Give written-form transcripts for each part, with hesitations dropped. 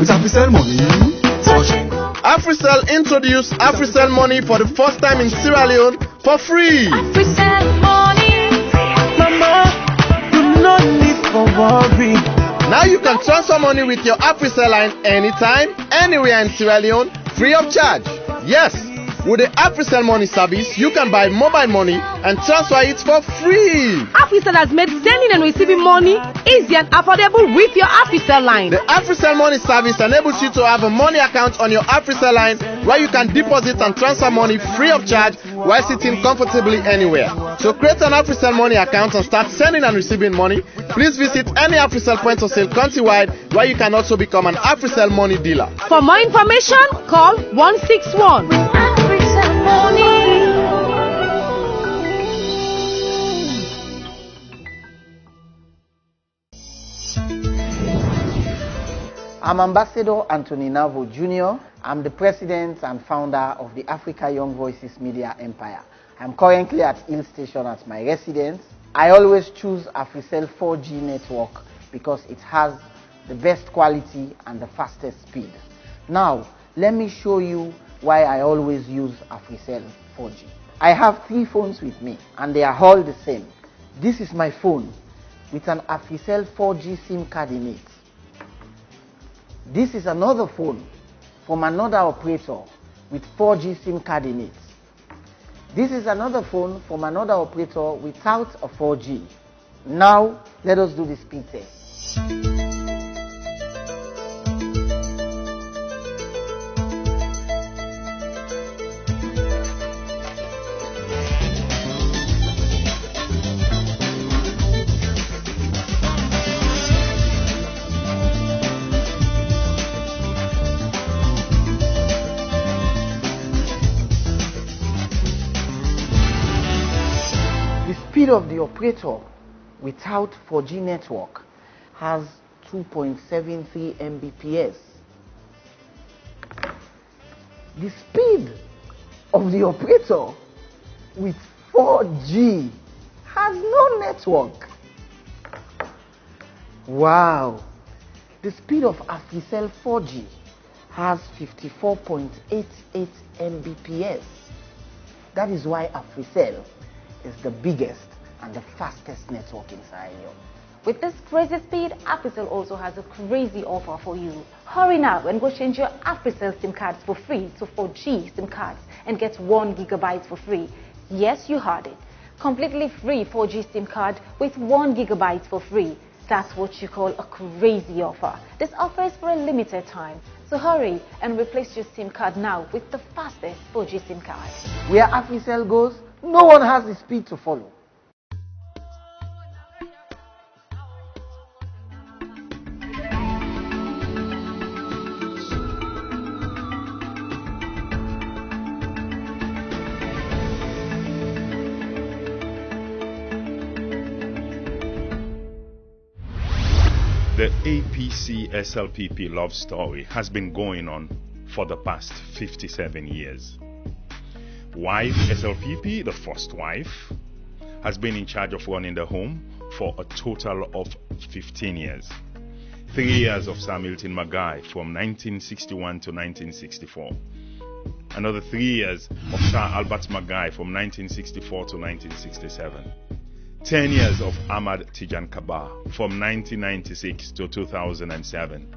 with AfriCell money. AfriCell introduced AfriCell money for the first time in Sierra Leone for free. AfriCell money. Mama, you no need for worry. Now you can transfer money with your AfriCell line anytime, anywhere in Sierra Leone, free of charge. Yes, with the AfriCell money service, you can buy mobile money and transfer it for free. AfriCell has made sending and receiving money easy and affordable with your AfriCell line. The AfriCell money service enables you to have a money account on your AfriCell line where you can deposit and transfer money free of charge while sitting comfortably anywhere. So create an AfriCell money account and start sending and receiving money. Please visit any AfriCell point of sale countrywide where you can also become an AfriCell money dealer. For more information, call 161. AfriCell money. I'm Ambassador Anthony Navo Jr. I'm the president and founder of the Africa Young Voices Media Empire. I'm currently at Hill Station as my residence. I always choose AfriCell 4G network because it has the best quality and the fastest speed. Now, let me show you why I always use AfriCell 4G. I have 3 phones with me and they are all the same. This is my phone with an AfriCell 4G SIM card in it. This is another phone from another operator with 4G SIM card in it. This is another phone from another operator without a 4G. Now, let us do the speed test. The speed of the operator without 4G network has 2.73 Mbps. The speed of the operator with 4G has no network. Wow! The speed of AfriCell 4G has 54.88 Mbps. That is why AfriCell is the biggest and the fastest network in Sierra Leone. With this crazy speed, AfriCell also has a crazy offer for you. Hurry now and go change your AfriCell SIM cards for free to 4G SIM cards and get 1 GB for free. Yes, you heard it. Completely free 4G SIM card with 1 GB for free. That's what you call a crazy offer. This offer is for a limited time. So hurry and replace your SIM card now with the fastest 4G SIM card. Where AfriCell goes, no one has the speed to follow. The APC SLPP love story has been going on for the past 57 years. Wife SLPP, the first wife, has been in charge of running the home for a total of 15 years. 3 years of Sir Milton Magai from 1961 to 1964. Another 3 years of Sir Albert Magai from 1964 to 1967. 10 years of Ahmad Tijan Kaba from 1996 to 2007.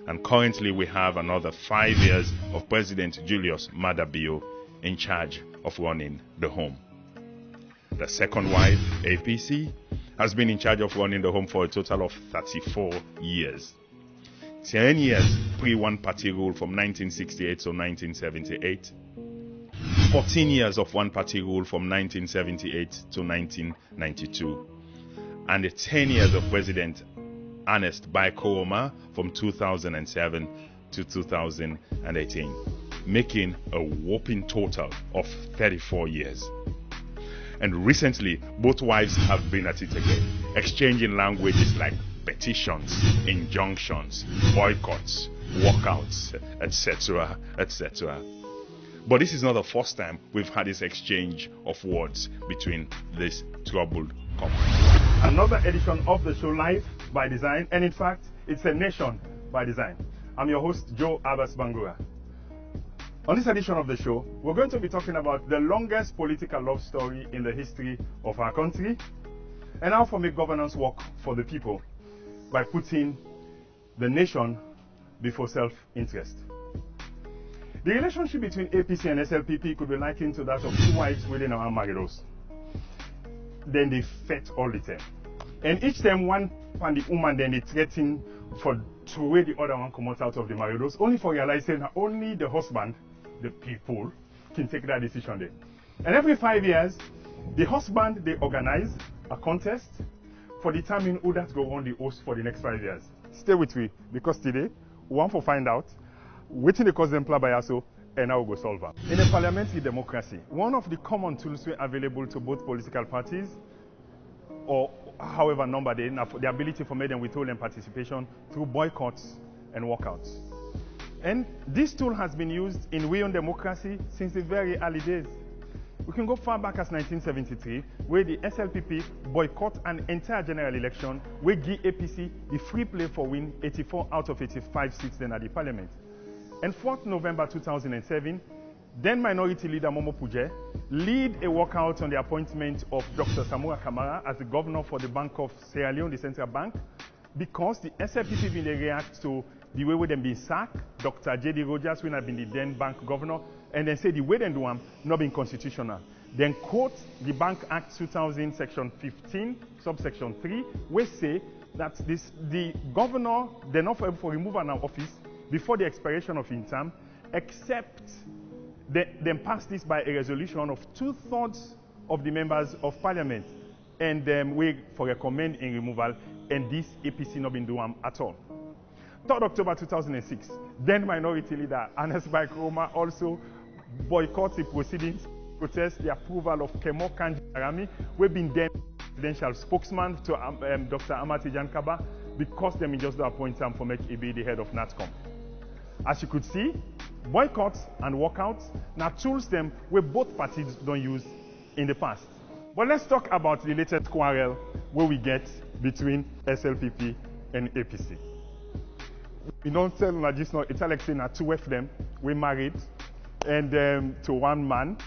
And currently we have another 5 years of President Julius Maada Bio in charge of running the home. The second wife, APC, has been in charge of running the home for a total of 34 years. 10 years pre-one party rule from 1968 to 1978. 14 years of one party rule from 1978 to 1992. And 10 years of President Ernest Bai Koroma from 2007 to 2018, making a whopping total of 34 years. And recently, both wives have been at it again, exchanging languages like petitions, injunctions, boycotts, walkouts, etc., etc. But this is not the first time we've had this exchange of words between this troubled couple. Another edition of the show, Life by Design, and in fact, it's a nation by design. I'm your host, Joe Abbas Bangura. On this edition of the show, we're going to be talking about the longest political love story in the history of our country and how to make governance work for the people by putting the nation before self-interest. The relationship between APC and SLPP could be likened to that of two wives within our marriages. Then they fought all the time. And each time one and the woman then they threaten for to way the other one come out of the marriages, only for realizing that only the husband, the people, can take that decision then. And every 5 years, the husband, they organize a contest for determining who that's going to run the host for the next 5 years. Stay with me, because today, we want to find out waiting the cause exemplar by also, and how we go solve it. In a parliamentary democracy, one of the common tools available to both political parties, or however number they have, the ability for them withhold and participation through boycotts and walkouts. And this tool has been used in we on democracy since the very early days. We can go far back as 1973, where the SLPP boycott an entire general election, where give APC the free play for win 84 out of 85 seats then at the parliament. And 4th November 2007, then Minority Leader Momo Puje lead a walkout on the appointment of Dr. Samura Kamara as the governor for the Bank of Sierra Leone, the central bank, because the SLPP been react to the way them being sacked, Dr. J.D. Rogers, who had been the then bank governor, and then say the way they do them not being constitutional. Then quote the Bank Act 2000, section 15, subsection 3, which say that the governor, they're not able for removal of office before the expiration of his term, except then pass this by a resolution of 2/3 of the members of parliament, and we for recommend in removal, and this APC not been doing at all. 3rd October 2006, then Minority Leader Anas Roma also boycott the proceedings, protest the approval of Kemo Kanji Arami, who been then presidential spokesman to Dr. Amatijan Kaba, because they just do appoint him for make EB the head of NATCOM. As you could see, boycotts and walkouts now tools them where both parties don't use in the past. But let's talk about the latest quarrel where we get between SLPP and APC. We don't tell just it's like saying two of them we married and to one man,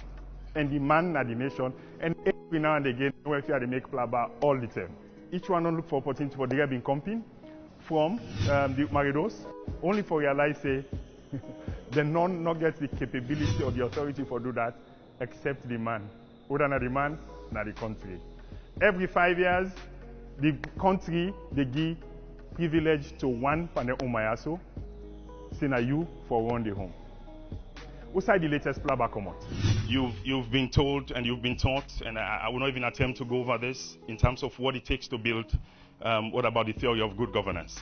and the man na the nation, and every now and again we they make plaba all the time. Each one don't look for opportunity for the being comping from the maridos, only for realize say the non not get the capability or the authority for do that, except the man. Other than the man, na the country. Every 5 years, the country they give privilege to one panel umayaso, say na you for run the home. What's the latest plaba come out? You've been told and you've been taught, and I will not even attempt to go over this in terms of what it takes to build. What about the theory of good governance?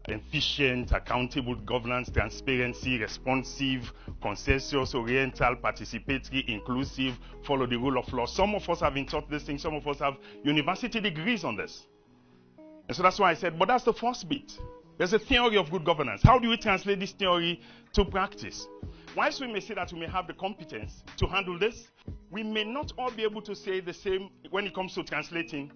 Efficient, accountable governance, transparency, responsive, consensus-oriental, participatory, inclusive, follow the rule of law. Some of us have been taught this thing, some of us have university degrees on this. And so that's why I said, but that's the first bit. There's a theory of good governance. How do we translate this theory to practice? Whilst we may say that we may have the competence to handle this, we may not all be able to say the same when it comes to translating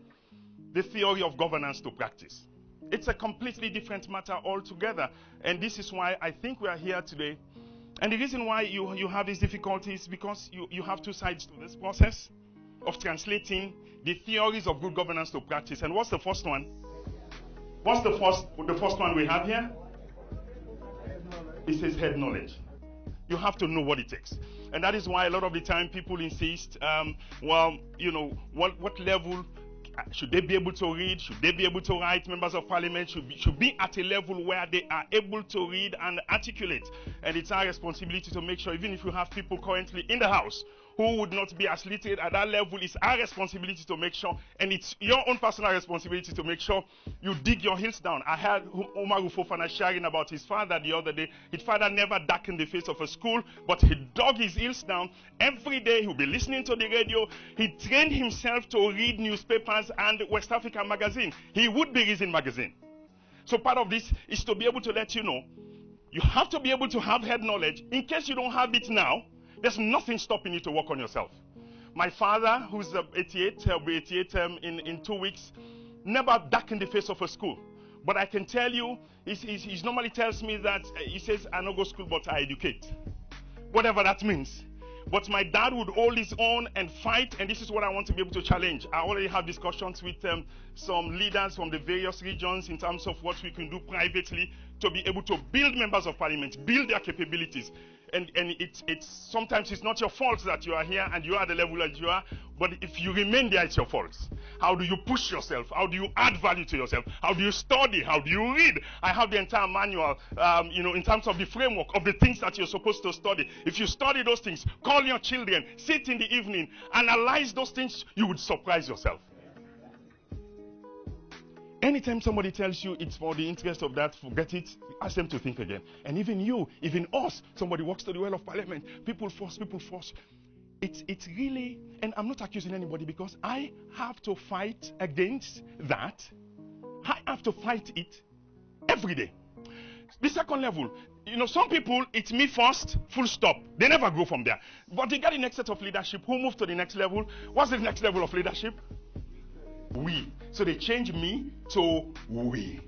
the theory of governance to practice. It's a completely different matter altogether. And this is why I think we are here today. And the reason why you have these difficulties is because you have two sides to this process of translating the theories of good governance to practice. And what's the first one? What's the first one we have here? It says head knowledge. You have to know what it takes. And that is why a lot of the time people insist, well, you know, what level should they be able to read? Should they be able to write? Members of parliament should be at a level where they are able to read and articulate. And it's our responsibility to make sure, even if we have people currently in the house who would not be as literate at that level, it's our responsibility to make sure, and it's your own personal responsibility to make sure you dig your heels down. I heard Omar Fofana sharing about his father the other day. His father never darkened the face of a school, but he dug his heels down. Every day he'll be listening to the radio. He trained himself to read newspapers and West African magazine. He would be reading magazine. So part of this is to be able to let you know, you have to be able to have head knowledge. In case you don't have it now, there's nothing stopping you to work on yourself. My father, who's 88, he'll be 88 in 2 weeks, never darkened the face of a school. But I can tell you, he normally tells me that he says, I don't go school, but I educate. Whatever that means. But my dad would hold his own and fight, and this is what I want to be able to challenge. I already have discussions with some leaders from the various regions in terms of what we can do privately to be able to build members of parliament, build their capabilities. And it's sometimes it's not your fault that you are here and you are at the level that you are, but if you remain there, it's your fault. How do you push yourself? How do you add value to yourself? How do you study? How do you read? I have the entire manual, in terms of the framework of the things that you're supposed to study. If you study those things, call your children, sit in the evening, analyze those things, you would surprise yourself. Anytime somebody tells you it's for the interest of that, forget it, ask them to think again. And even you, even us, somebody walks to the well of parliament, people force. It's really, and I'm not accusing anybody because I have to fight against that. I have to fight it every day. The second level, some people, it's me first, full stop. They never go from there. But they get the next set of leadership. Who move to the next level? What's the next level of leadership? We. So they change me to we.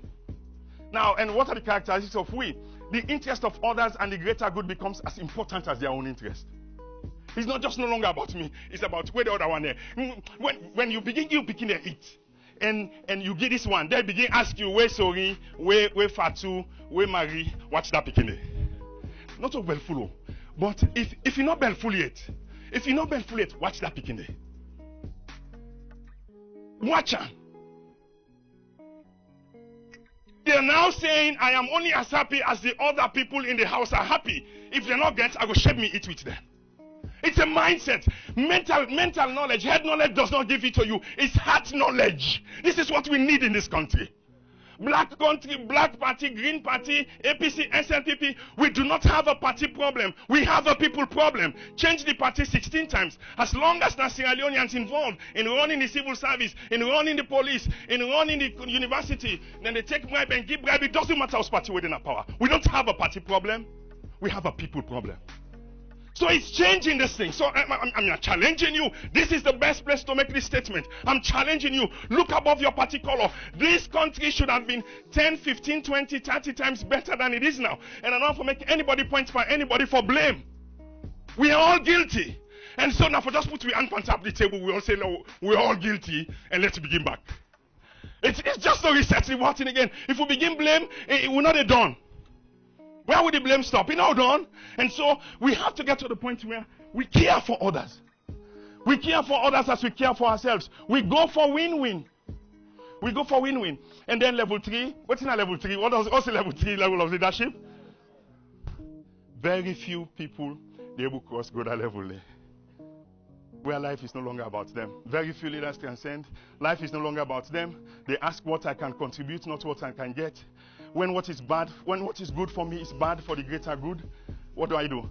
Now, and what are the characteristics of we? The interest of others and the greater good becomes as important as their own interest. It's not just no longer about me. It's about where the other one there. When you begin to eat, and you get this one, they begin ask you where sorry, where Fatu, where Marie, what's that picking there? Not so well full, but if you're not well full yet, watch that picking there. Watch her. They're now saying, I am only as happy as the other people in the house are happy. If they're not get, I will share me eat with them. It's a mindset. Mental knowledge, head knowledge does not give it to you. It's heart knowledge. This is what we need in this country. Black country, black party, green party, APC, SLPP. We do not have a party problem. We have a people problem. Change the party 16 times. As long as the Sierra Leoneans involved in running the civil service, in running the police, in running the university, then they take bribe and give bribe. It doesn't matter who's party within a power. We don't have a party problem. We have a people problem. So it's changing this thing. So I'm challenging you. This is the best place to make this statement. I'm challenging you. Look above your party color. This country should have been 10, 15, 20, 30 times better than it is now. And I don't want to make anybody point for anybody for blame. We are all guilty. And so now for just put we hand on top of the table, we all say, no, we're all guilty, and let's begin back. It's just a reset rewarding again. If we begin blame, we're not done. Where would the blame stop? It's not done. And so we have to get to the point where we care for others. We care for others as we care for ourselves. We go for win-win. We go for win-win. And then level 3. What's in a level 3? What's the level 3 level of leadership? Very few people they will cross go that level there. Where life is no longer about them. Very few leaders transcend. Life is no longer about them. They ask what I can contribute, not what I can get. When what is good for me is bad for the greater good, what do?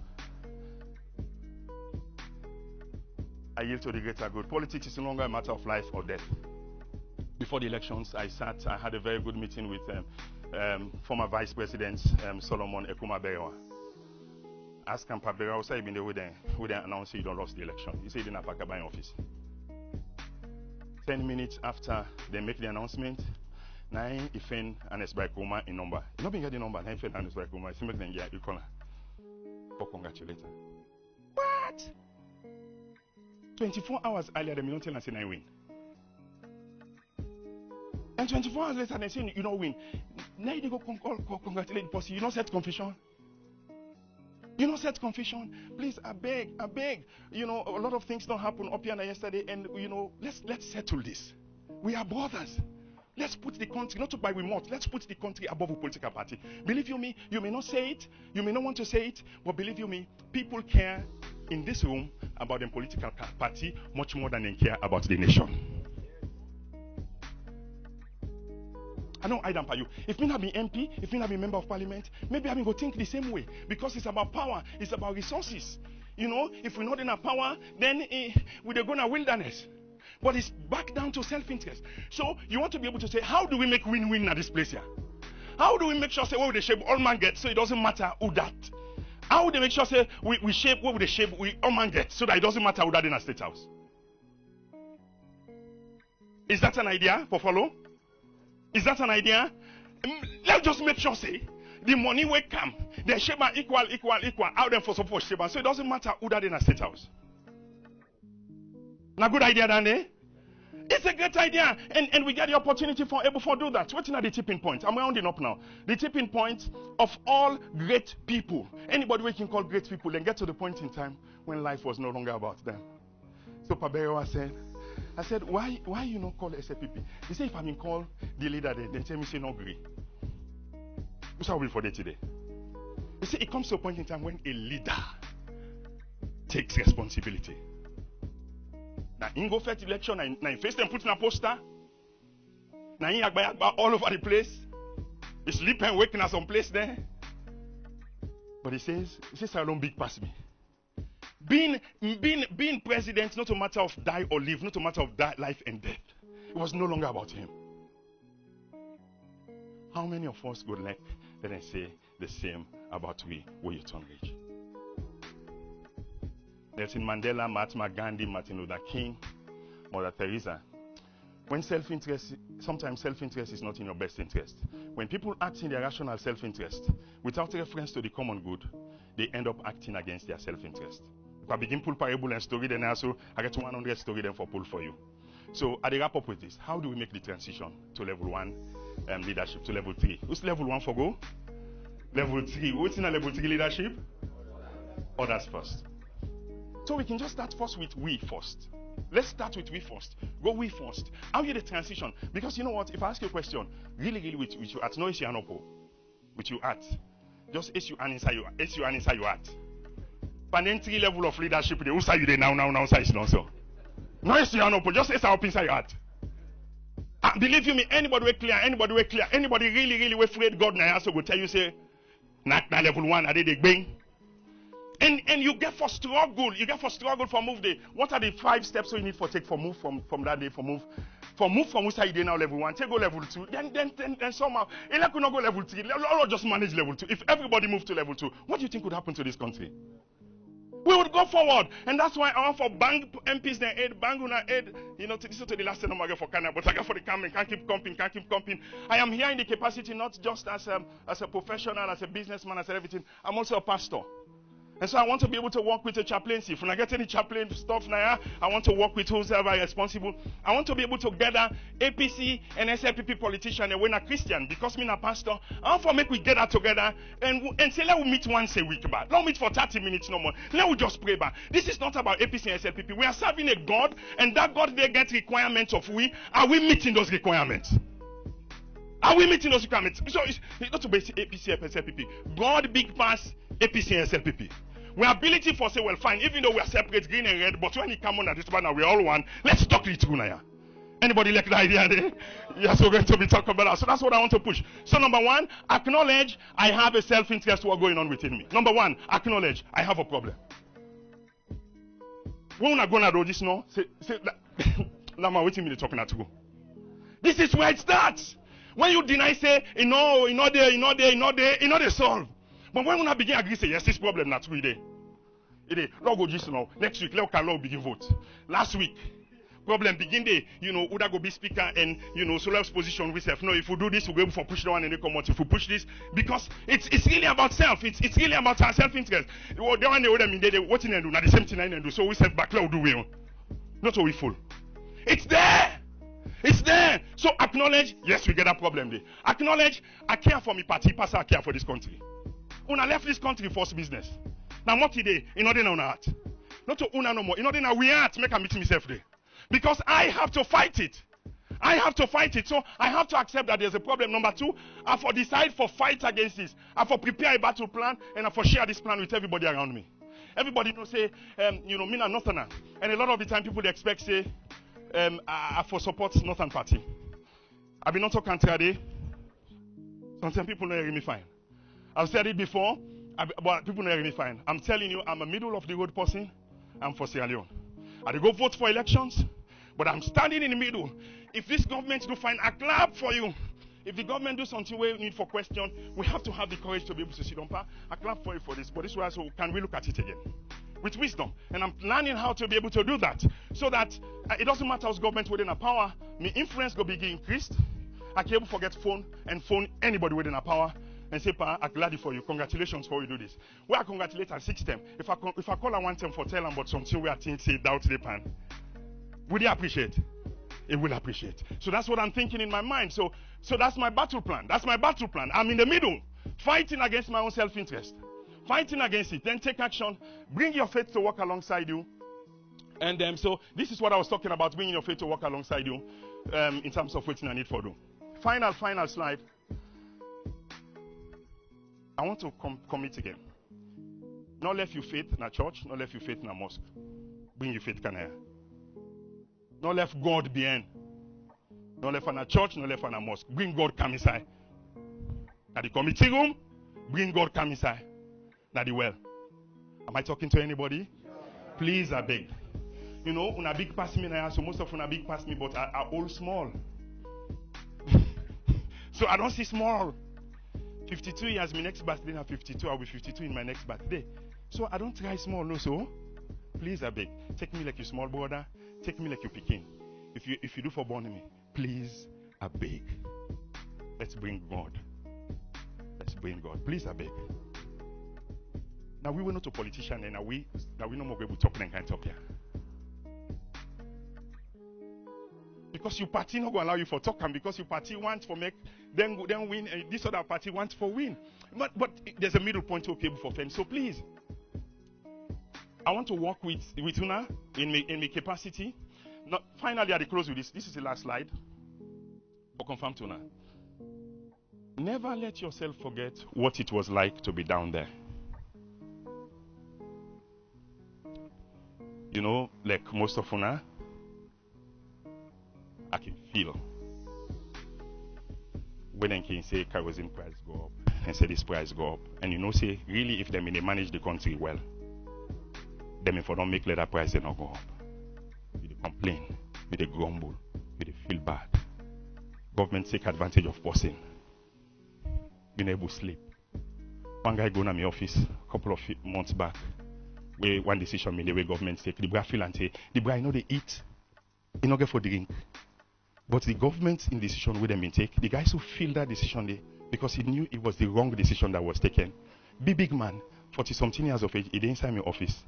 I yield to the greater good. Politics is no longer a matter of life or death. Before the elections, I had a very good meeting with former Vice President Solomon Ekumaberewa. Ask him, Paberewa, say he been there with them announcing you don't lost the election. He said he didn't have a buying office. 10 minutes after they make the announcement, Nine Ifen and Esbrakuma in number. You not being the number, Nine Ifen and Esbrakuma. It's make them get you call for congratulator. What? 24 hours earlier, they don't tell us I win. And 24 hours later, they say you don't win. Now they go congratulate the person. You don't set confession. You know, set confession. Please, I beg. A lot of things don't happen up here yesterday, and let's settle this. We are brothers. Let's put the country, not to buy remote, let's put the country above a political party. Believe you me, you may not say it, you may not want to say it, but believe you me, people care in this room about the political party much more than they care about the nation. I don't hide for you. If me not be MP, if me not be member of parliament, maybe I will go think the same way. Because it's about power, it's about resources. If we're not in our power, then we're going to wilderness. But it's back down to self-interest. So you want to be able to say, how do we make win-win at this place here? How do we make sure say what will the shape all man get so it doesn't matter who that? How would they make sure say we shape what will the shape we all man get so that it doesn't matter who that in a state house? Is that an idea for follow? Is that an idea? let's just make sure, say, the money will come. The sheba equal out there for support sheba. So it doesn't matter who that in a state house. Now, good idea, Danny. It's a great idea, and we get the opportunity for able to do that. What's the tipping point? I'm rounding up now. The tipping point of all great people. Anybody we can call great people, then get to the point in time when life was no longer about them. So Pabero said, why you not call SLPP? He said, if I'm in call the leader, they tell me say no agree. What's our will for that today? He said, it comes to a point in time when a leader takes responsibility. Now, in go first election, now in face them put in a poster. Now in Yagba all over the place. He sleep and waking at some place there. But he says, I don't big pass me. Being president, not a matter of die or live, not a matter of life and death. It was no longer about him. How many of us would like that I say the same about we where you turn rich? Nelson Mandela, Mahatma Gandhi, Martin Luther King, Mother Teresa. When sometimes self-interest is not in your best interest. When people act in their rational self-interest without reference to the common good, they end up acting against their self-interest. If I begin pull parable and story, then also I get 100 story then for pull for you. So I wrap up with this. How do we make the transition to level 1 leadership to level 3? Who's level 1 for go? Level 3. What's in a level 3 leadership? Others first. So we can just start first with we first. Let's start with we first. Go we first. How you the transition? Because you know what? If I ask you a question, really with you at no issue and with you at, just issue and inside you at. But then 3 level of leadership, who say you there now say it's not so. No issue and just issue up inside your heart. Believe you me, anybody really afraid God now also will tell you say, not level 1, are they bang? And you get for struggle for move day. What are the 5 steps you need for take for move from that day for move from which side you now level 1, take go level 2, then somehow it could not go level 3. Or just manage level 2. If everybody moved to level 2, what do you think would happen to this country? We would go forward, and that's why I want for bang MPs their aid, bang on aid. You know, this is to the last time I get for Canada, but I get for the campaign, can't keep comping. I am here in the capacity not just as a professional, as a businessman, as everything. I'm also a pastor. And so I want to be able to work with the chaplaincy. When I get any chaplain stuff now, I want to work with whoever is responsible. I want to be able to gather APC and SLPP politicians and when a Christian, because me a pastor, I want to make we gather together and say, let we meet once a week, but don't meet for 30 minutes no more. Let we just pray, but this is not about APC and SLPP. We are serving a God, and that God they get requirements of we. Are we meeting those requirements? Are we meeting those requirements? So it's not to base APC and SLPP. God big pass APC and SLPP. We have ability for say, well, fine, even though we are separate, green and red, but when it comes on at this point now, we're all one. Let's talk it through now. Anybody like the idea there? Yes, we're going to be talking about that. So that's what I want to push. So number 1, acknowledge I have a self-interest what's going on within me. Number 1, acknowledge I have a problem. When we're not going to do this now, say, Lama, waiting me to talking to go. This is where it starts. When you deny, say, you know they solve. But when we begin agree, say, yes, this problem not we there. Lord go just now. Next week, let begin vote. Last week, problem begin there. Uda go be speaker and Solar's position we self. No, if we do this, we'll go for push the one and they come out. If we push this, because it's really about self. It's really about our self-interest. The one they would mean they what in do now the same thing I do. So we self back do we. Not so we full. It's there. It's there. So acknowledge, yes, we get a problem there. Acknowledge, I care for me party, pass I care for this country. When I left this country first business. Now what today? In order now heart. Not to una no more. In order now we heart make a meeting myself there. Because I have to fight it. So I have to accept that there's a problem. Number 2, I for decide for fight against this. I for prepare a battle plan and I for share this plan with everybody around me. Everybody know say, me na northerner. And a lot of the time people they expect say, I for support Northern Party. I be not talking today. Sometimes people don't hear me fine. I've said it before, but people don't hear me fine. I'm telling you, I'm a middle of the road person. I'm for Sierra Leone. I go vote for elections, but I'm standing in the middle. If this government do fine, I clap for you. If the government do something we need for question, we have to have the courage to be able to sit on par. I clap for you for this, but this way also can we look at it again with wisdom? And I'm learning how to be able to do that, so that it doesn't matter who's government within a power, my influence will be increased. I can able forget phone anybody within a power and say, Pa, I'm glad for you. Congratulations for you do this. Well, I congratulate a 6 term. If I call her 1 term for tell them about something where I think say doubt the pan, would they appreciate? It will appreciate. So that's what I'm thinking in my mind. So that's my battle plan. That's my battle plan. I'm in the middle, fighting against my own self-interest, fighting against it. Then take action. Bring your faith to work alongside you. And so this is what I was talking about, bringing your faith to work alongside you in terms of waiting I need for do. Final slide. I want to commit again. Not left you faith in a church, not left you faith in a mosque. Bring your faith can here. Not left God behind. Not left in a church, not left in a mosque. Bring God come inside. At the committee room, bring God come inside. At the well. Am I talking to anybody? Please, I beg. You know, una big pass me now, so most of una big pass me, but I all small. So I don't see small. 52 years, my next birthday, I'm 52. I'll be 52 in my next birthday. So I don't try small, no. So please, I beg, take me like your small brother, take me like your Pekin. If you do for born me, please, I beg. Let's bring God. Let's bring God. Please, I beg. Now we were not a politician, and now we no more able to talk and can't talk here. Because your party not going to allow you for talk, and because your party wants for make then win, and this other party wants for win. But there's a middle point to okay for fame. So please, I want to work with Una in my capacity. Now, finally, at the close with this. This is the last slide. For confirm to Una. Never let yourself forget what it was like to be down there. You know, like most of Una, I can feel when they can say kerosene price go up and say this price go up, and you know say really if they manage the country well, them if I don't make leather price they not go up. With the complain, with the grumble, with the feel bad. Government take advantage of person. Being able to sleep. One guy going to my office a couple of months back, where one decision made the way government take the bra feel and say the bra know they eat, they not get for drink. But the government in decision where they take, the guys who feel that decision they, because he knew it was the wrong decision that was taken. Big man, 40-something years of age, he didn't inside my office.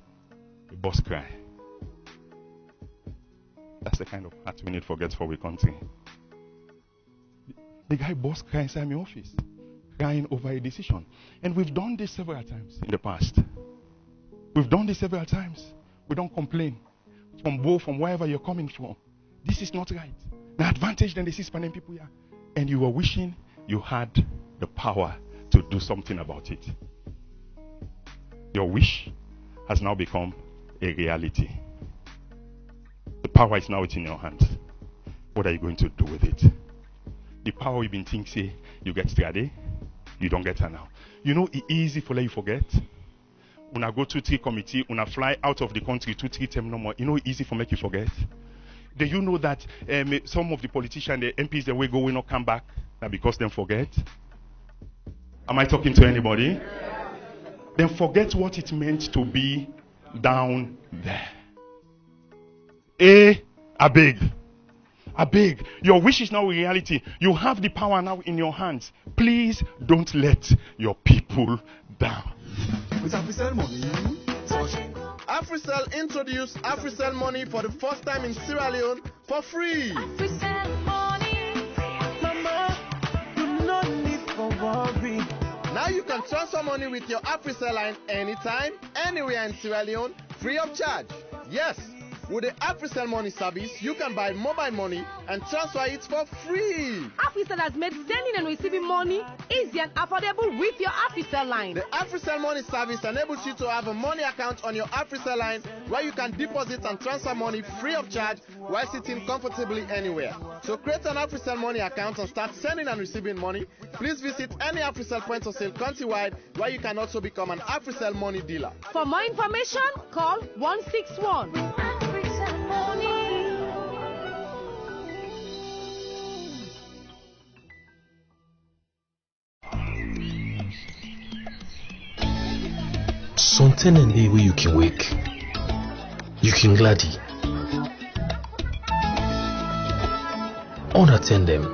The boss cry. That's the kind of heart we need to forget for our country. The guy boss cry inside my office, crying over a decision. And we've done this several times in the past. We've done this several times. We don't complain. From wherever you're coming from. This is not right. The advantage than the Hispanic people here. And you were wishing you had the power to do something about it. Your wish has now become a reality. The power is now in your hands. What are you going to do with it? The power you've been thinking, say, you get today, you don't get her now. You know, it's easy for you forget. When I go to 3 committee, when I fly out of the country 2-3 times no more, you know, it's easy for make you forget. Do you know that some of the politicians, the MPs, the way go will not come back now because they forget? Am I talking to anybody? Then forget what it meant to be down there. I beg. Your wish is now a reality. You have the power now in your hands. Please don't let your people down. AfriCell introduced AfriCell Money for the first time in Sierra Leone for free. AfriCell Money, Mama, you no need for worry. Now you can transfer money with your AfriCell line anytime, anywhere in Sierra Leone, free of charge. Yes, with the AfriCell Money service, you can buy mobile money and transfer it for free. AfriCell has made sending and receiving money easy and affordable with your AfriCell line. The AfriCell Money service enables you to have a money account on your AfriCell line where you can deposit and transfer money free of charge while sitting comfortably anywhere. So create an AfriCell Money account and start sending and receiving money. Please visit any AfriCell point of sale countrywide where you can also become an AfriCell Money dealer. For more information, call 161. AfriCell Money. Something in the way you can wake, you can gladdy, unattend them,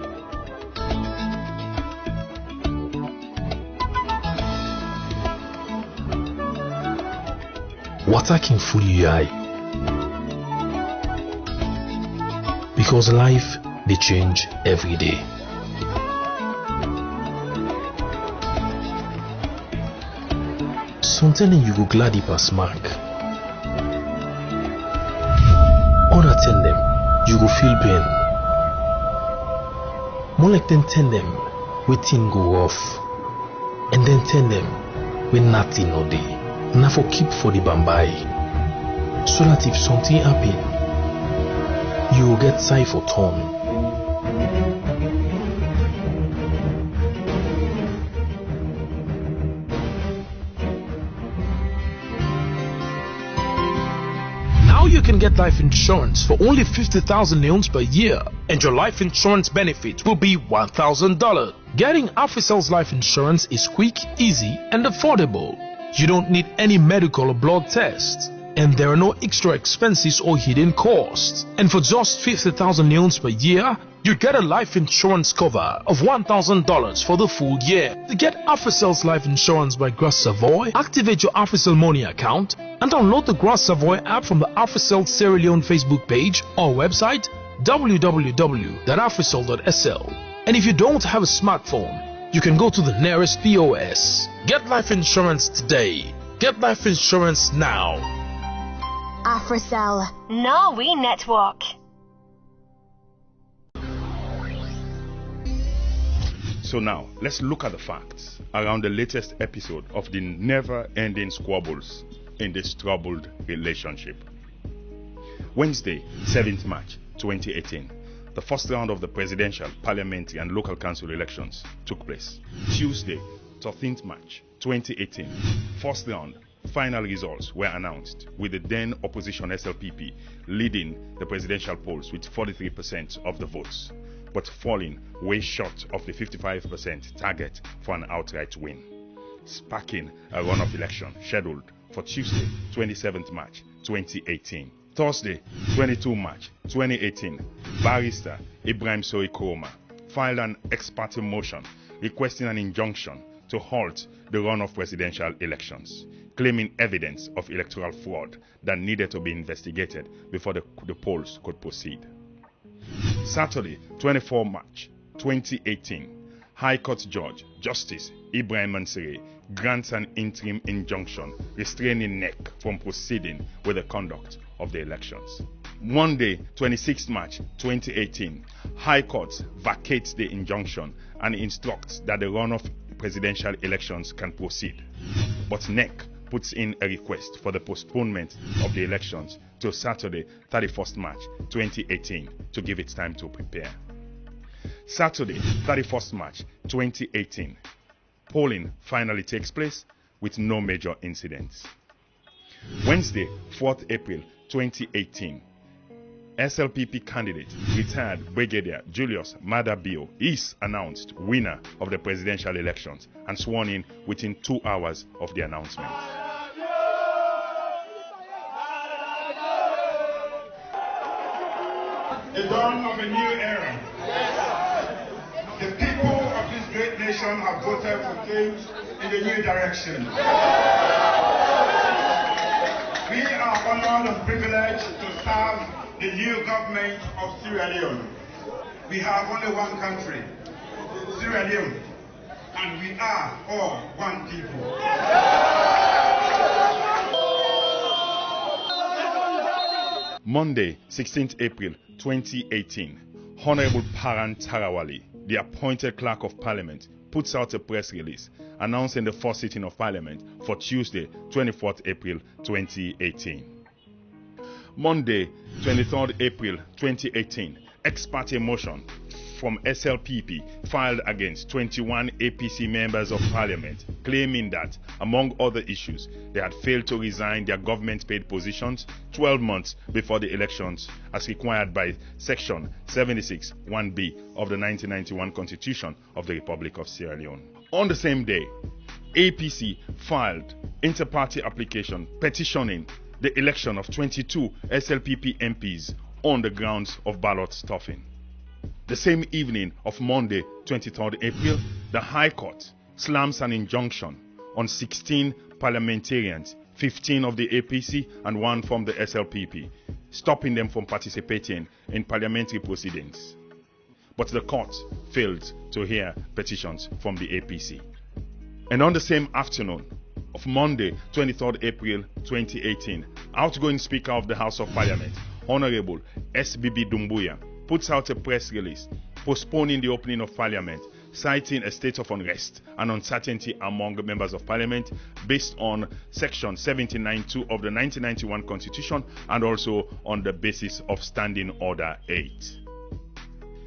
water can fool your eye. Because life, they change every day. Sometimes you go glad it pass mark. Other tell them, you go feel pain. More like them tell them, waiting go off. And then tell them, when nothing no day. Now for keep for the bambai. So that if something happen, you will get side for turn. Now you can get life insurance for only 50,000 leones per year, and your life insurance benefit will be $1,000. Getting Africel's life insurance is quick, easy, and affordable. You don't need any medical or blood tests, and there are no extra expenses or hidden costs. And for just 50,000 leones per year, you get a life insurance cover of $1,000 for the full year. To get Africel's life insurance by Grass Savoy, activate your Africell Money account and download the Grass Savoy app from the Africell Sierra Leone Facebook page or website www.africell.sl. And if you don't have a smartphone, you can go to the nearest POS. Get life insurance today. Get life insurance now. Africell, Norway Network. So now, let's look at the facts around the latest episode of the never-ending squabbles in this troubled relationship. Wednesday, 7th March 2018, the first round of the presidential, parliamentary and local council elections took place. Tuesday, 13th March 2018, first round, final results were announced, with the then opposition SLPP leading the presidential polls with 43% of the votes, but falling way short of the 55% target for an outright win, sparking a runoff election scheduled for Tuesday, 27th March 2018. Thursday, 22 March 2018, Barrister Ibrahim Soikoroma filed an ex parte motion requesting an injunction to halt the runoff presidential elections, claiming evidence of electoral fraud that needed to be investigated before the polls could proceed. Saturday, 24 March 2018, High Court Judge Justice Ibrahim Mansere grants an interim injunction restraining NEC from proceeding with the conduct of the elections. Monday, 26 March 2018, High Court vacates the injunction and instructs that the runoff presidential elections can proceed. But NEC puts in a request for the postponement of the elections till Saturday, 31st March 2018 to give it time to prepare. Saturday, 31st March 2018, polling finally takes place with no major incidents. Wednesday, 4th April 2018, SLPP candidate, retired Brigadier Julius Madabio, is announced winner of the presidential elections and sworn in within 2 hours of the announcement. The dawn of a new era. The people of this great nation have voted for change in a new direction. We are honored and privileged to serve the new government of Sierra Leone. We have only one country, Sierra Leone, and we are all one people. Monday, 16th April 2018, Honorable Paran Tarawali, the appointed Clerk of Parliament, puts out a press release announcing the first sitting of Parliament for Tuesday, 24th April 2018. Monday, 23rd April 2018, ex parte motion from SLPP filed against 21 APC members of Parliament, claiming that, among other issues, they had failed to resign their government-paid positions 12 months before the elections, as required by Section 76(1)(b) of the 1991 Constitution of the Republic of Sierra Leone. On the same day, APC filed inter-party application petitioning the election of 22 SLPP MPs on the grounds of ballot stuffing. The same evening of Monday, 23rd April, the High Court slams an injunction on 16 parliamentarians, 15 of the APC and 1 from the SLPP, stopping them from participating in parliamentary proceedings. But the court failed to hear petitions from the APC. And on the same afternoon of Monday, 23rd April 2018, outgoing Speaker of the House of Parliament, Honorable SBB Dumbuya, puts out a press release postponing the opening of Parliament, citing a state of unrest and uncertainty among members of Parliament based on Section 79(2) of the 1991 Constitution and also on the basis of Standing Order 8.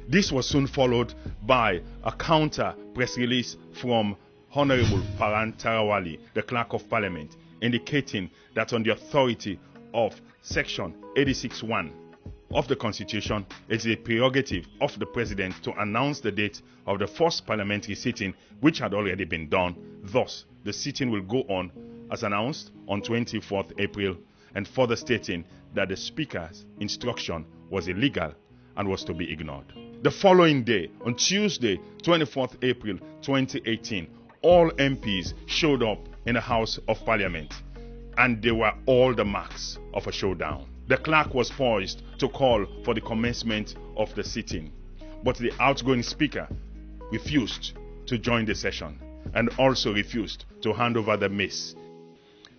This was soon followed by a counter press release from Honorable Paran Tarawali, the Clerk of Parliament, indicating that on the authority of Section 86(1) of the Constitution, it is a prerogative of the President to announce the date of the first parliamentary sitting, which had already been done. Thus, the sitting will go on as announced on 24th April, and further stating that the Speaker's instruction was illegal and was to be ignored. The following day, on Tuesday, 24th April 2018, all MPs showed up in the House of Parliament, and they were all the marks of a showdown. The clerk was poised to call for the commencement of the sitting, but the outgoing Speaker refused to join the session and also refused to hand over the mace,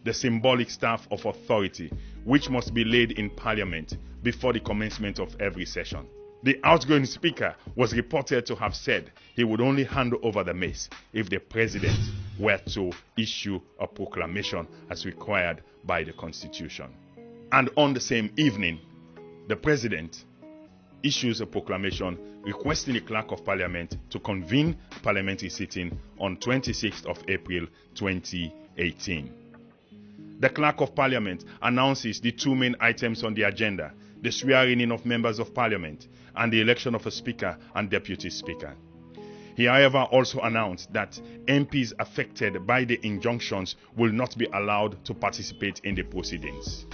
the symbolic staff of authority which must be laid in Parliament before the commencement of every session. The outgoing Speaker was reported to have said he would only hand over the mace if the President were to issue a proclamation as required by the Constitution. And on the same evening, the President issues a proclamation requesting the Clerk of Parliament to convene a parliamentary sitting on 26th of April 2018. The Clerk of Parliament announces the 2 main items on the agenda: the swearing in of members of Parliament and the election of a Speaker and Deputy Speaker. He, however, also announced that MPs affected by the injunctions will not be allowed to participate in the proceedings.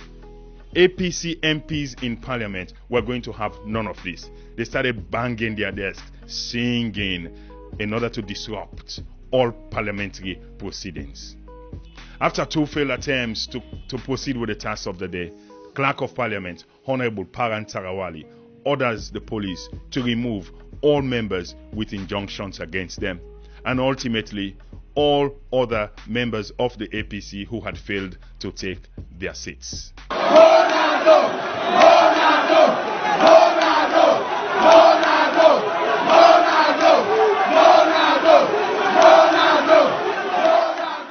APC MPs in Parliament were going to have none of this. They started banging their desks, singing, in order to disrupt all parliamentary proceedings. After 2 failed attempts to proceed with the task of the day, Clerk of Parliament, Honorable Paran Tarawali, orders the police to remove all members with injunctions against them, and ultimately all other members of the APC who had failed to take their seats.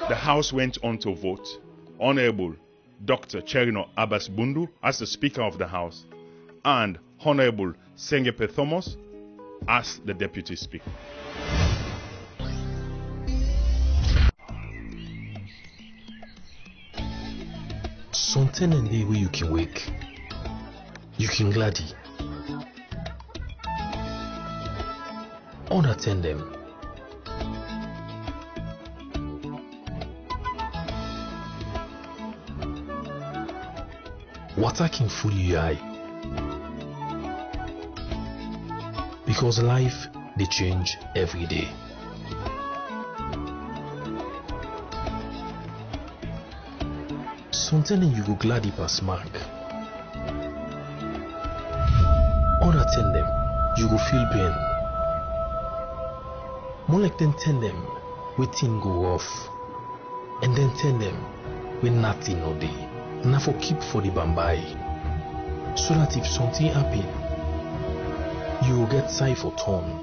The House went on to vote Honorable Dr. Cherino Abbas Bundu as the Speaker of the House and Honorable Sengepe Thomas as the Deputy Speaker. Something in the way you can wake, you can gladdy, unattend them. Water can fool your eye, because life they change every day. Something you go gladdy pass mark. Unattend them, you go feel pain. More like then tend them, waiting go off, and then tend them when nothing all day. Now for keep for the bambai, so that if something happen, you will get sight for turn.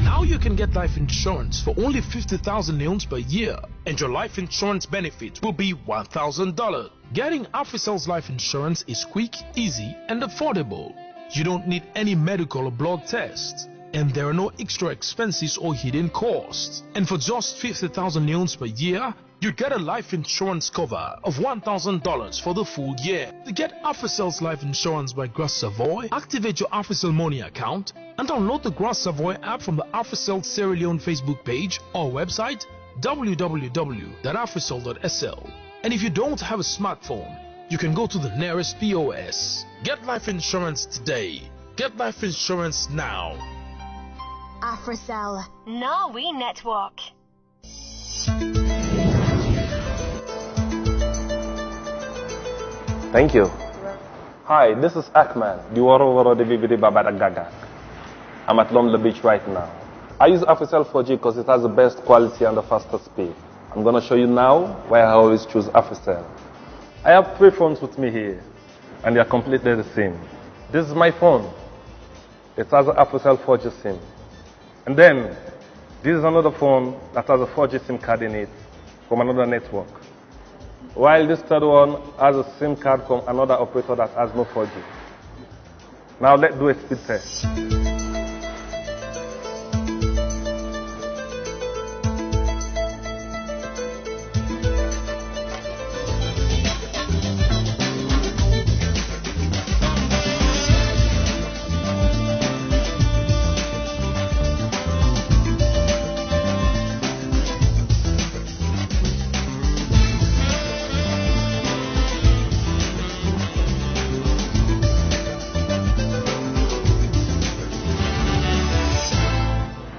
Now you can get life insurance for only 50,000 leones per year, and your life insurance benefit will be $1,000. Getting Africel's life insurance is quick, easy, and affordable. You don't need any medical or blood tests, and there are no extra expenses or hidden costs. And for just 50,000 leones per year, you get a life insurance cover of $1,000 for the full year. To get Africel's life insurance by Grass Savoy, activate your Africell Money account and download the Grass Savoy app from the Africell Sierra Leone Facebook page or website www.africell.sl. And if you don't have a smartphone, you can go to the nearest POS. Get life insurance today. Get life insurance now. AfriCell. Now we network. Thank you. Hi, this is Akman, the Waro de Bibidi Babadagaga. I'm at Lomla Beach right now. I use AfriCell 4G because it has the best quality and the fastest speed. I'm going to show you now why I always choose AfriCell. I have 3 phones with me here, and they are completely the same. This is my phone. It has an AfriCell 4G SIM. And then, this is another phone that has a 4G SIM card in it from another network. While this third one has a SIM card from another operator that has no 4G. Now let's do a speed test.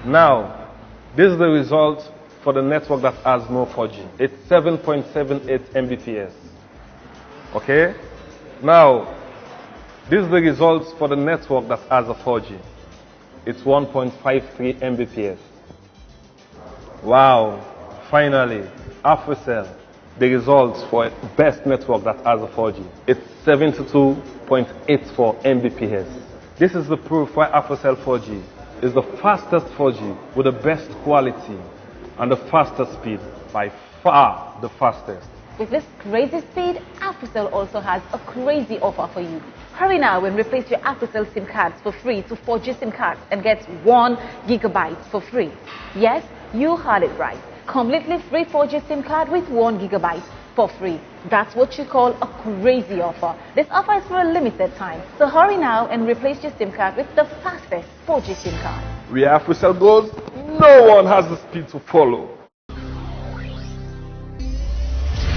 Now, this is the result for the network that has no 4G. It's 7.78 Mbps. Okay? Now, this is the results for the network that has a 4G. It's 1.53 Mbps. Wow. Finally, AfriCell, the results for best network that has a 4G. It's 72.84 Mbps. This is the proof why AfriCell 4G is the fastest 4G with the best quality and the fastest speed, by far the fastest. With this crazy speed, AfriCell also has a crazy offer for you. Hurry now and replace your AfriCell SIM cards for free to 4G SIM cards and get 1 GB for free. Yes, you heard it right. Completely free 4G SIM card with 1 GB for free. That's what you call a crazy offer. This offer is for a limited time. So hurry now and replace your SIM card with the fastest 4G SIM card. Where AfriCell goes, no one has the speed to follow.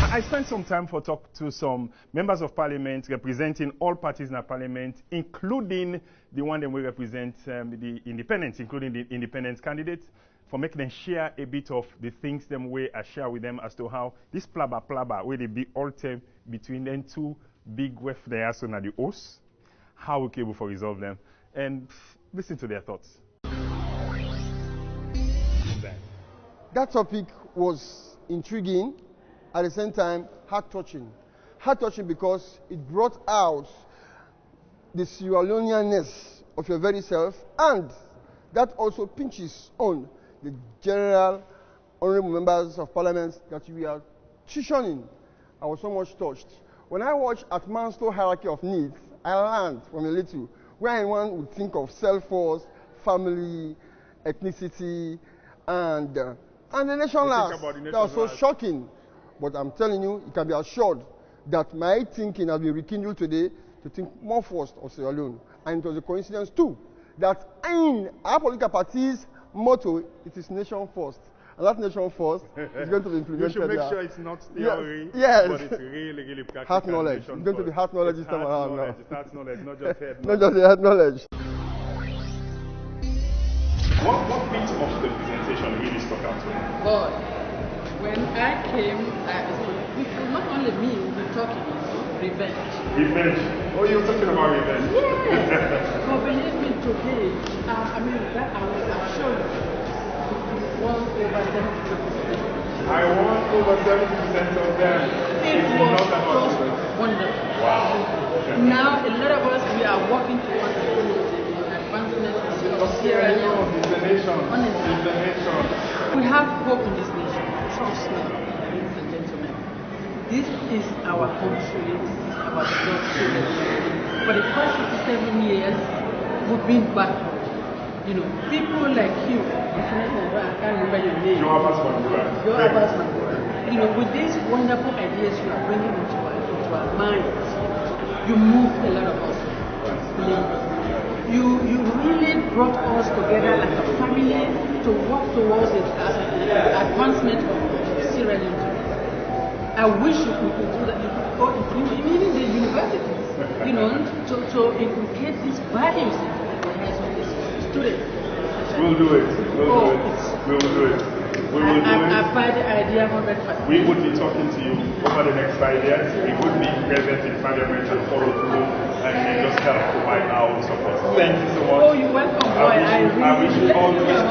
I spent some time for talk to some members of parliament representing all parties in our parliament, including the one that we represent, the independents, including the independent candidates, for making them share a bit of the things them way I share with them as to how this plaba where they be altered between them two big wef they are so now the hosts, how we can able for resolve them, and listen to their thoughts. That topic was intriguing, at the same time heart-touching. Heart-touching because it brought out the Sierra Leoneanness of your very self, and that also pinches on the general honorable members of parliament that we are tuitioning. I was so much touched. When I watched at Maslow's hierarchy of needs, I learned from a little where anyone would think of self-force, family, ethnicity, and the nation last. That was so shocking. But I'm telling you, you can be assured that my thinking has been rekindled today to think more first of Sierra Leone. And it was a coincidence too that in our political party's motto, it is nation first. And that nation first is going to be implemented. You should make sure it's not theory, yes. But it's really practical. Heart knowledge. It's going to be heart knowledge this time around now. It's heart knowledge, not just head knowledge. Not just head knowledge. What bit of the presentation really stuck out to you? But when I came, not only me, we were talking revenge. Revenge? Oh, you were talking about revenge? Yes. But believe me today, that I was assured won over 70%. I won over 70% of them. It was just wonderful. Wow. Okay. Now, a lot of us, we are working towards the advancement of Sierra Leone. It's the nation. Honestly. It's the nation. We have hope in this nation. Trust me, ladies and gentlemen. This is our country. This is our country. For the past 57 years, we've been back. You know, people like you, I can't remember your name. Joe Abbas Mangura. You know, with these wonderful ideas you are bringing into our minds, you move a lot of us. You really brought us together like a family to work towards the advancement of Sierra Leone. I wish we could do that. You could go into even the universities, to inculcate these values in the heads of these students. We'll do it. We will do it. I find the idea 100%. We would be talking to you over the next 5 years. We would be present in Parliament and follow through and just help provide our support. Thank you so much. Oh, you're welcome, boy. I wish you all the best.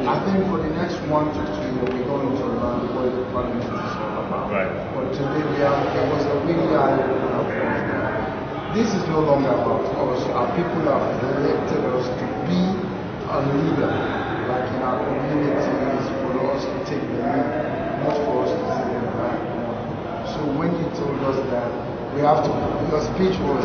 I think for the next 1 to 2 years, we're going to learn what the Parliament is all about. Right. But today, there was a really eye-opener. This is no longer about us. Our people have elected us to be a leader, like in our communities, for us to take the lead, not for us to sit in the back. So when you told us that we have to, your speech was,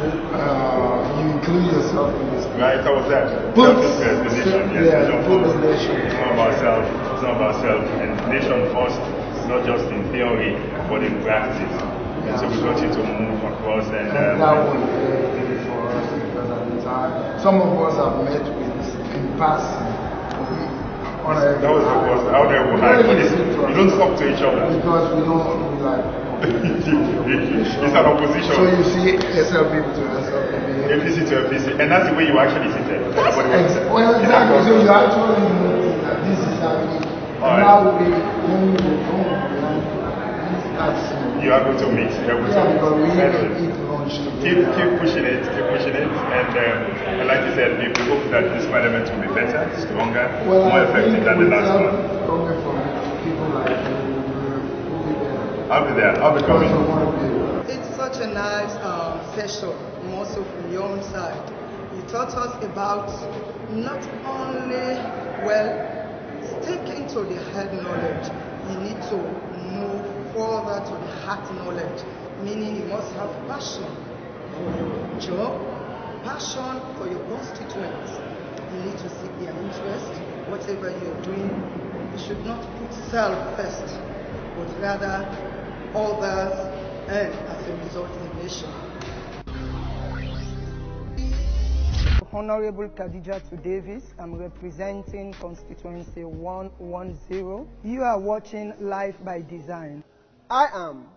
you include yourself in this. Right, how was that? Put the nation. Yes, put the nation. It's not about self. It's not about self. And nation first, not just in theory, but in practice. And so we got you to move across and that was very good for us because at the time, some of us have met with in passing. That was the first. How they would hide. You don't talk to each other. Because we don't like. It's an opposition. So you see SLP to SLP. APC to APC. And that's the way you actually sit there. Well, exactly. So you actually know that this is happening. Now we you are going to mix. Keep pushing it, and like you said, we hope that this parliament will be better, stronger, more effective than the last one. People like I'll be there. I'll be coming. It's such a nice session, more so from your own side. You taught us about not only, sticking to the head knowledge, you need to move further to the heart knowledge, meaning you must have passion for your job, passion for your constituents. You need to seek their interest. Whatever you're doing, you should not put self first, but rather others, and as a result, the nation. Honorable Khadijatu Davis, I'm representing constituency 110. You are watching Life by Design. I am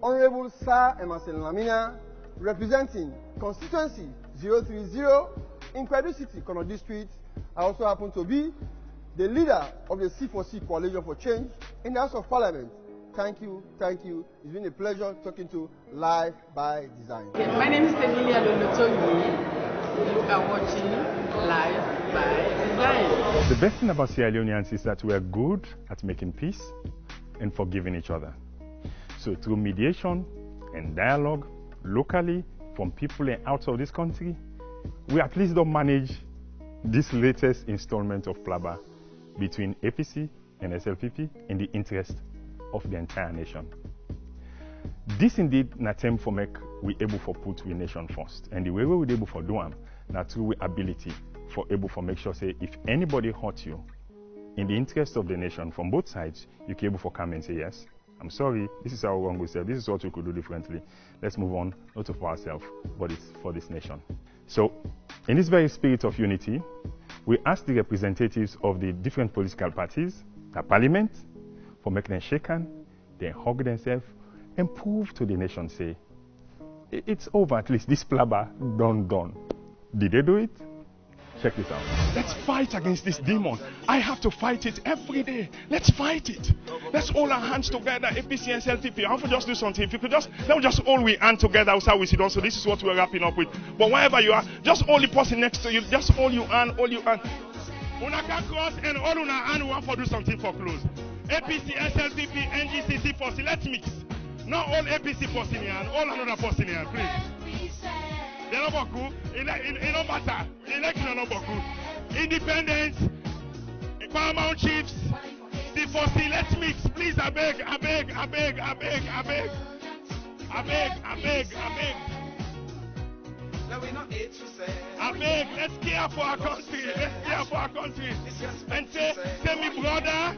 Honorable Sir Emerson Lamina, representing constituency 030 in Kwedu City, Kono District. I also happen to be the leader of the C4C Coalition for Change in the House of Parliament. Thank you, thank you. It's been a pleasure talking to Life by Design. My name is Tenilia Lolotoyi. You are watching Life by Design. The best thing about Sierra Leoneans is that we are good at making peace and forgiving each other. So through mediation and dialogue locally from people out of this country, we at least don't manage this latest installment of Plaba between APC and SLPP in the interest of the entire nation. This indeed an attempt for make we able for put we nation first. And the way we able for do them, now through we ability for able for make sure say if anybody hurt you in the interest of the nation from both sides, you can able for come and say yes, I'm sorry, this is how wrong we said, this is what we could do differently. Let's move on, not for ourselves, but it's for this nation. So in this very spirit of unity, we ask the representatives of the different political parties, the parliament, for making them shake hands, they hug themselves, and prove to the nation, say, it's over, at least this Plaba done. Did they do it? Check this out. Let's fight against this demon. I have to fight it every day. Let's fight it. Let's hold our hands together, APC and SLTP. I want to just do something. If you could just hold we hand together outside we sit down. So this is what we're wrapping up with. But wherever you are, just hold the person next to you. Just hold your hand, Una can cross and all una hand want to do something for close. APC, SLTP, NGCC, policy. Let's mix. Not all APC policy and all another policy, please. They don't work good. It don't matter. Election don't work good. Independence, paramount chiefs, the policy. Let's mix, please. I beg. I beg, let's care for our country. And say me brother,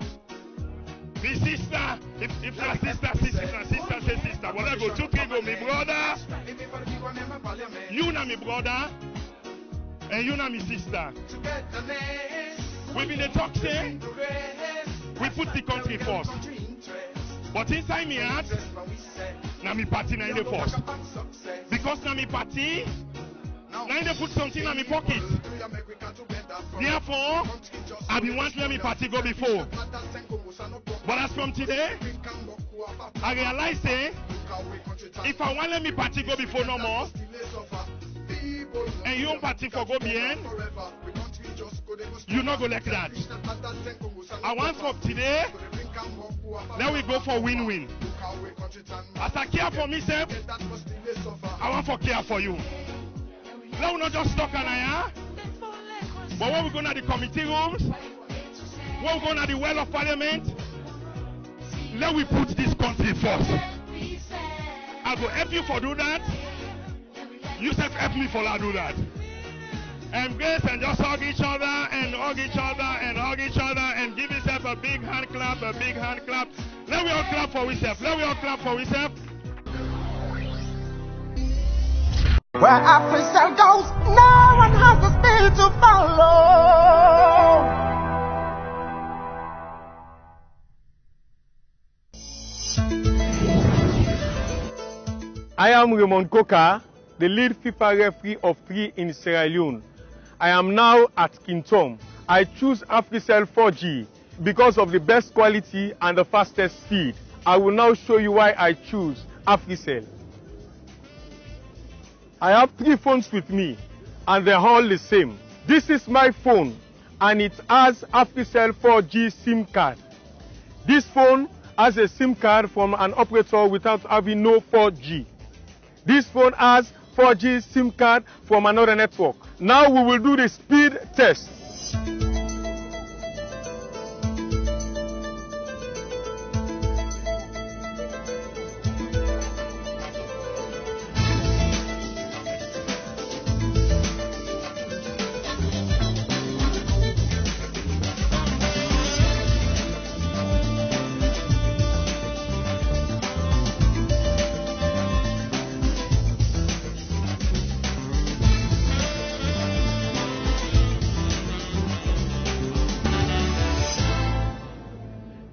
me sister. If my sister, say sister. When I go 2, 3 go, me brother. You na me brother. And you na me sister. We been the talk say. we put the country first. But inside me heart, now me party na in the first. Because now me party, now they put something in my pocket. Therefore, I be want let me party go before. But as from today, I realize if I want let me party go before no more, and you don't party for go bien, you not go like that. I want from today, let we go for win-win. As I care for myself, I want to care for you. Let we not just talk and but when we go to the committee rooms, when we go to the well of parliament, let we put this country first. I will help you for do that. You self help me for do that. Embrace and just hug each other and hug each other and hug each other and give yourself a big hand clap, a big hand clap. Let me all clap for ourselves. Let me all clap for ourselves. Where Africa goes, no one has the speed to follow. I am Raymond Koka, the lead FIFA referee of 3 in Sierra Leone. I am now at Kintom. I choose AfriCell 4G because of the best quality and the fastest speed. I will now show you why I choose AfriCell. I have 3 phones with me and they're all the same. This is my phone and it has AfriCell 4G SIM card. This phone has a SIM card from an operator without having no 4G. This phone has 4G SIM card from another network. Now we will do the speed test.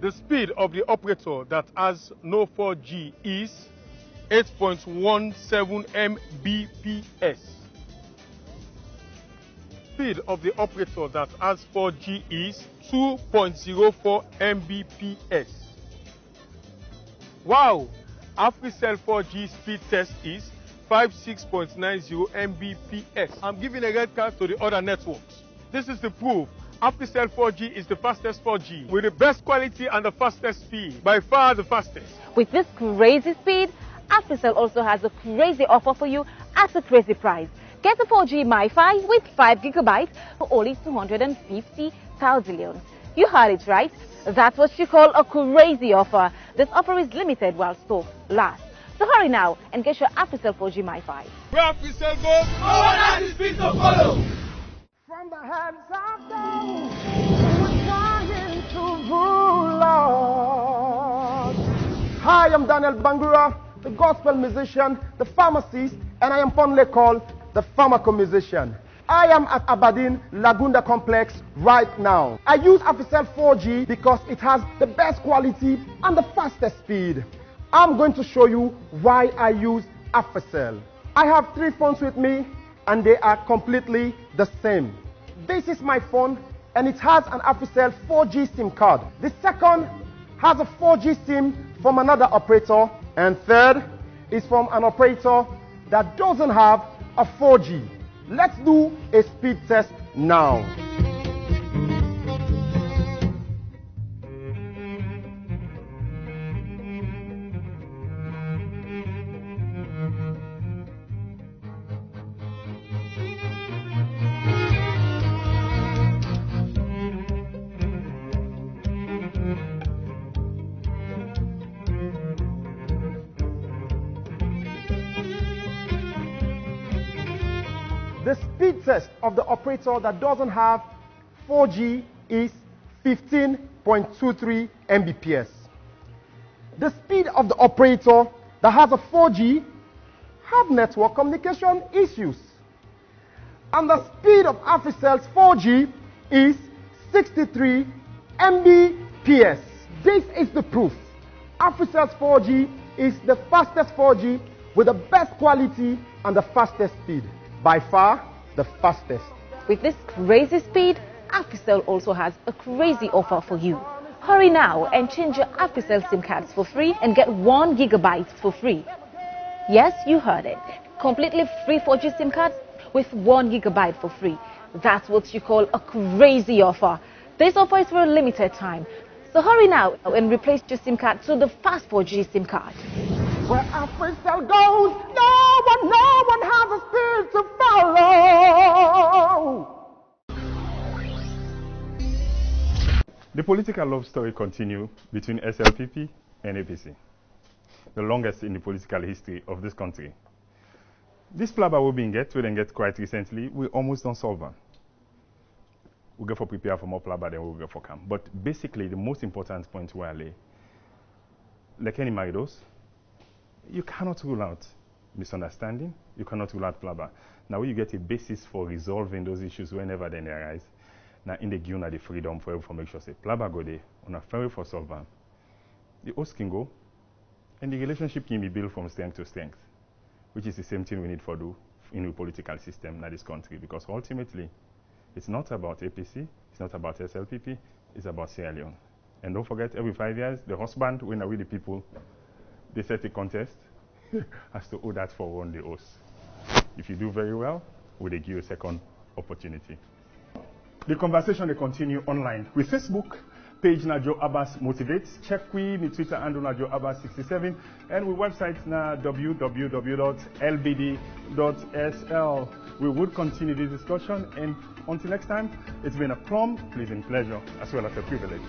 The speed of the operator that has no 4G is 8.17 Mbps. Speed of the operator that has 4G is 2.04 Mbps. Wow! AfriCell 4G speed test is 56.90 Mbps. I'm giving a red card to the other networks. This is the proof. AfriCell 4G is the fastest 4G with the best quality and the fastest speed. By far the fastest. With this crazy speed, AfriCell also has a crazy offer for you at a crazy price. Get a 4G MiFi with 5 GB for only 250,000 leones. You heard it right. That's what you call a crazy offer. This offer is limited while stock lasts. So hurry now and get your AfriCell 4G MiFi. Where AfriCell goes, no one has the speed to follow. From the hands of those who are trying to rule us. Hi, I'm Daniel Bangura, the gospel musician, the pharmacist, and I am fondly called the pharmaco musician. I am at Aberdeen Lagunda Complex right now. I use AfriCell 4G because it has the best quality and the fastest speed. I'm going to show you why I use AfriCell. I have 3 phones with me and they are completely the same. This is my phone and it has an AfriCell 4G SIM card. The second has a 4G SIM from another operator, and third is from an operator that doesn't have a 4G. Let's do a speed test now. The speed test of the operator that doesn't have 4G is 15.23 Mbps. The speed of the operator that has a 4G have network communication issues. And the speed of AfriCell's 4G is 63 Mbps. This is the proof. Africel's 4G is the fastest 4G with the best quality and the fastest speed. By far, the fastest. With this crazy speed, Africell also has a crazy offer for you. Hurry now and change your Africell SIM cards for free and get 1 GB for free. Yes, you heard it. Completely free 4G SIM cards with 1 GB for free. That's what you call a crazy offer. This offer is for a limited time. So hurry now and replace your SIM card to the fast 4G SIM card. Where Africell goes, no one has a spirit to follow. The political love story continues between SLPP and APC, the longest in the political history of this country. This plaba we didn't get quite recently, we almost don't solve them. We go for prepare for more plaba than we go for camp. But basically, the most important point where like any maridos, you cannot rule out misunderstanding, you cannot rule out plaba. Now you get a basis for resolving those issues whenever they arise. Now in the given the freedom for make sure say plaba go there on a ferry for solve them. The host can go and the relationship can be built from strength to strength, which is the same thing we need to do in the political system in this country, because ultimately it's not about APC, it's not about SLPP, it's about Sierra Leone. And don't forget, every 5 years, the husband, when we the people, they set a contest, has to owe that for one the host. If you do very well, we give you a second opportunity. The conversation will continue online with Facebook page na Joe Abbas Motivates. Check we the Twitter handle na Joe Abbas 67 and we website na www.lbd.sl. We would continue this discussion, and until next time, it's been a plum, pleasing pleasure as well as a privilege.